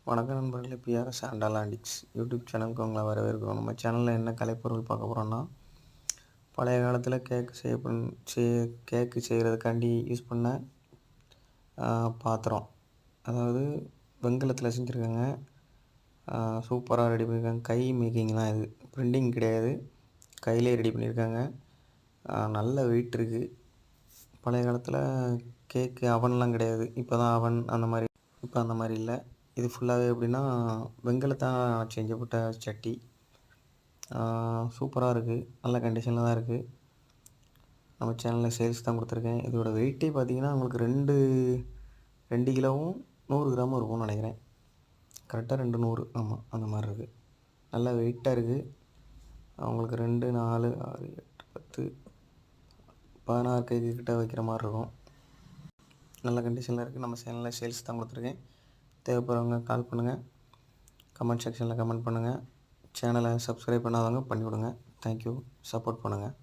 வணக்கம் நண்பர்களே, BRS ஆண்டாலாண்டிக்ஸ் YouTube சேனலுக்கு உங்களை வரவேற்கிறோம். நம்ம சேனலில் என்ன கலைப்பொருள் பார்க்க போகிறோன்னா, பழைய காலத்தில் கேக்கு செய்கிறதுக்காண்டி யூஸ் பண்ண பாத்திரம். அதாவது வெண்கலத்தில் செஞ்சுருக்காங்க. சூப்பராக ரெடி பண்ணியிருக்காங்க. கை மேக்கிங் தான் இது, பிரிண்டிங் கிடையாது, கையிலே ரெடி பண்ணியிருக்காங்க. நல்ல வெயிட் இருக்குது. பழைய காலத்தில் கேக்கு அவன்லாம் கிடையாது, இப்போ தான் அவன் அந்த மாதிரி. இப்போ அந்த மாதிரி இல்லை. இது ஃபுல்லாகவே எப்படின்னா வெண்கலத்தால் செஞ்சப்பட்ட சட்டி. சூப்பராக இருக்குது, நல்ல கண்டிஷனில் தான் இருக்குது. நம்ம சேனலில் சேல்ஸ் தான் கொடுத்துருக்கேன். இதோட வெயிட்டே பார்த்திங்கன்னா உங்களுக்கு 2 கிலோவும் 100 கிராமும் இருக்கும்னு நினைக்கிறேன். கரெக்டாக 200, ஆமாம், அந்த மாதிரி இருக்குது. நல்லா வெயிட்டாக இருக்குது. அவங்களுக்கு 2, 4, 6, 8, 10, 16 கேக்கு கிட்ட வைக்கிற மாதிரி இருக்கும். நல்ல கண்டிஷனில் இருக்குது. நம்ம சேனலில் சேல்ஸ் தான் கொடுத்துருக்கேன். தேவைப்படுறவங்க கால் பண்ணுங்கள், கமெண்ட் செக்ஷனில் கமெண்ட் பண்ணுங்கள். சேனலை சப்ஸ்கிரைப் பண்ணாதவங்க பண்ணிவிடுங்க. தேங்க்யூ, சப்போர்ட் பண்ணுங்கள்.